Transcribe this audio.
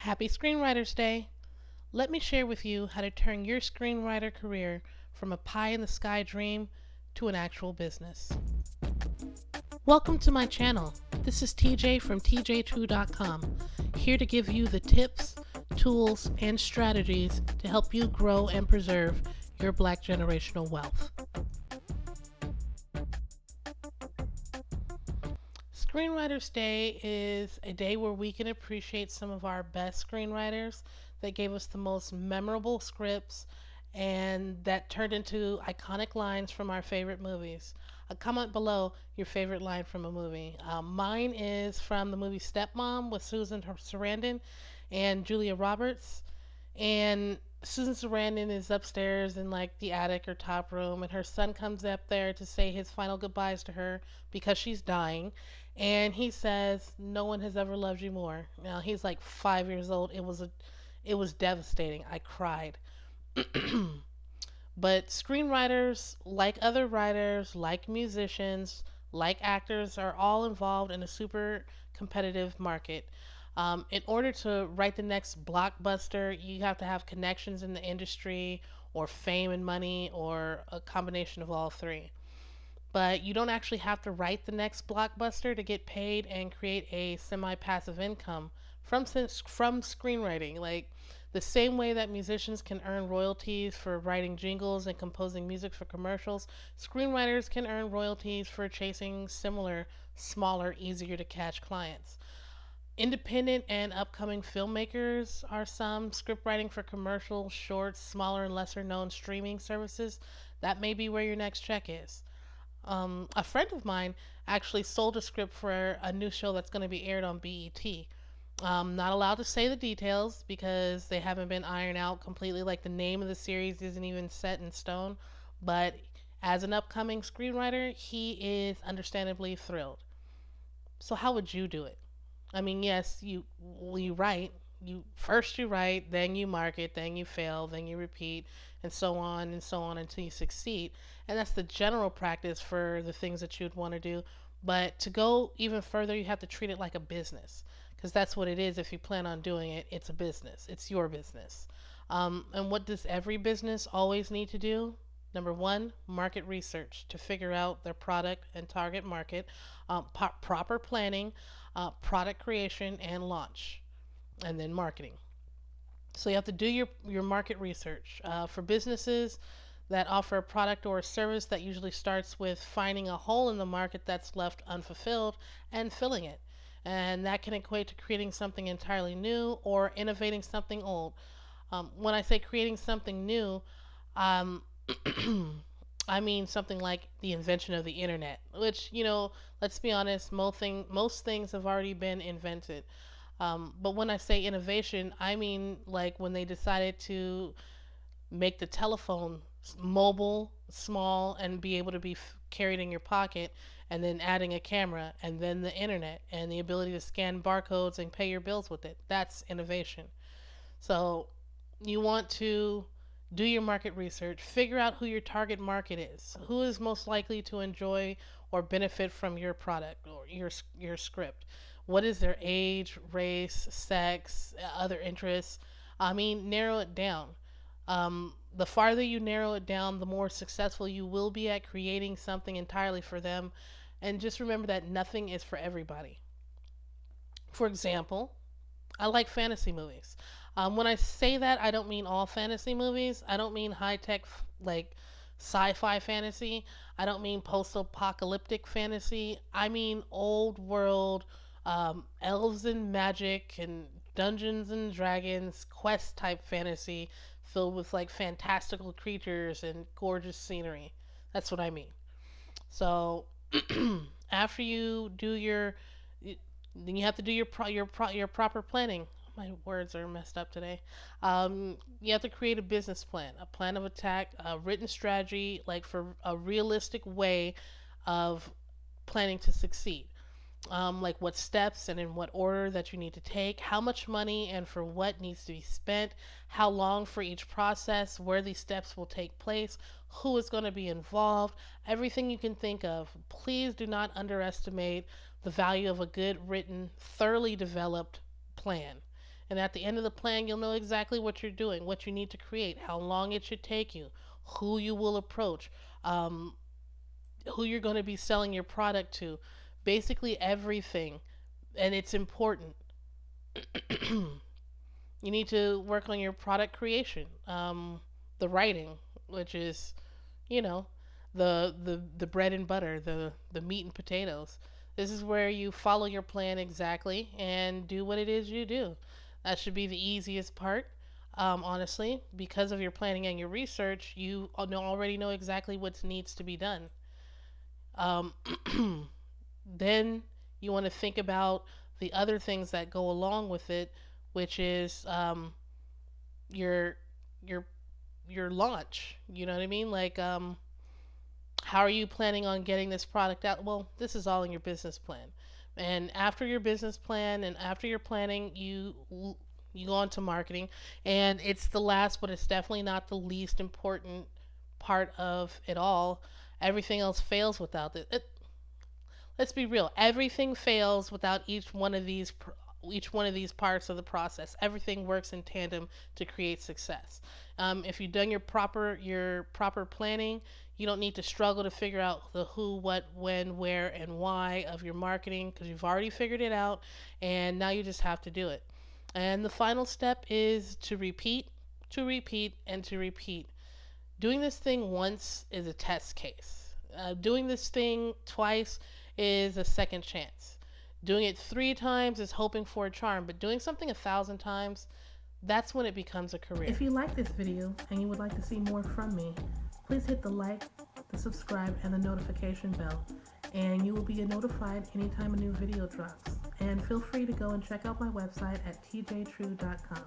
Happy Screenwriters Day! Let me share with you how to turn your screenwriter career from a pie in the sky dream to an actual business. Welcome to my channel. This is TJ from tjtrue.com, here to give you the tips, tools, and strategies to help you grow and preserve your Black generational wealth. Screenwriters Day is a day where we can appreciate some of our best screenwriters that gave us the most memorable scripts and that turned into iconic lines from our favorite movies. Comment below your favorite line from a movie. Mine is from the movie Stepmom with Susan Sarandon and Julia Roberts. And Susan Sarandon is upstairs in like the attic or top room, and her son comes up there to say his final goodbyes to her because she's dying. And he says, "No one has ever loved you more." Now he's like 5 years old. It was devastating. I cried. But screenwriters, like other writers, like musicians, like actors, are all involved in a super competitive market. In order to write the next blockbuster, you have to have connections in the industry, or fame and money, or a combination of all three. But you don't actually have to write the next blockbuster to get paid and create a semi-passive income from screenwriting. Like the same way that musicians can earn royalties for writing jingles and composing music for commercials, screenwriters can earn royalties for chasing similar, smaller, easier to catch clients. Independent and upcoming filmmakers are some. Script writing for commercials, shorts, smaller and lesser known streaming services. That may be where your next check is. A friend of mine actually sold a script for a new show that's going to be aired on BET. Not allowed to say the details because they haven't been ironed out completely. Like the name of the series isn't even set in stone. But as an upcoming screenwriter, he is understandably thrilled. So how would you do it? I mean, yes, you write. You write, then you market, then you fail, then you repeat, and so on until you succeed. And that's the general practice for the things that you'd want to do. But to go even further, you have to treat it like a business, because that's what it is. If you plan on doing it, it's a business. It's your business. And what does every business always need to do? Number one, market research to figure out their product and target market, proper planning, product creation and launch, and then marketing. So you have to do your market research. For businesses that offer a product or a service, that usually starts with finding a hole in the market that's left unfulfilled and filling it. And that can equate to creating something entirely new or innovating something old. When I say creating something new, um, I mean something like the invention of the internet, which, let's be honest, most things have already been invented. But when I say innovation, I mean like when they decided to make the telephone mobile, small, and be able to be carried in your pocket, and then adding a camera, and then the internet, and the ability to scan barcodes and pay your bills with it. That's innovation. So you want to do your market research, figure out who your target market is, who is most likely to enjoy or benefit from your product or your script. What is their age, race, sex, other interests? I mean, narrow it down. The farther you narrow it down, the more successful you will be at creating something entirely for them. And just remember that nothing is for everybody. For example, I like fantasy movies. When I say that, I don't mean all fantasy movies. I don't mean high tech, like sci-fi fantasy. I don't mean post-apocalyptic fantasy. I mean old world, elves and magic and Dungeons and Dragons quest type fantasy filled with like fantastical creatures and gorgeous scenery. That's what I mean. So after you do then you have to do your proper planning. My words are messed up today. You have to create a business plan, a plan of attack, a written strategy, like for a realistic way of planning to succeed. Like what steps and in what order that you need to take, how much money and for what needs to be spent, how long for each process, where these steps will take place, who is going to be involved, everything you can think of. Please do not underestimate the value of a good written, thoroughly developed plan. And at the end of the plan, you'll know exactly what you're doing, what you need to create, how long it should take you, who you will approach, um, who you're going to be selling your product to, basically everything. And it's important. You need to work on your product creation, the writing, which is, you know, the bread and butter, the meat and potatoes. This is where you follow your plan exactly and do what it is you do. That should be the easiest part. Honestly, because of your planning and your research, you already know exactly what needs to be done. Um, then you want to think about the other things that go along with it, which is your your your launch. You know what I mean? Like, how are you planning on getting this product out? Well, this is all in your business plan. And after your business plan and after your planning, you go on to marketing, and it's the last, but it's definitely not the least important part of it all. Everything else fails without it. Let's be real. Everything fails without each one of these parts of the process. Everything works in tandem to create success. If you've done your proper planning, you don't need to struggle to figure out the who, what, when, where, and why of your marketing because you've already figured it out, and now you just have to do it. And the final step is to repeat, and to repeat. Doing this thing once is a test case. Doing this thing twice is a second chance. Doing it 3 times is hoping for a charm, but doing something 1,000 times, that's when it becomes a career. If you like this video and you would like to see more from me, please hit the like, the subscribe, and the notification bell, and you will be notified anytime a new video drops. And feel free to go and check out my website at tjtrue.com.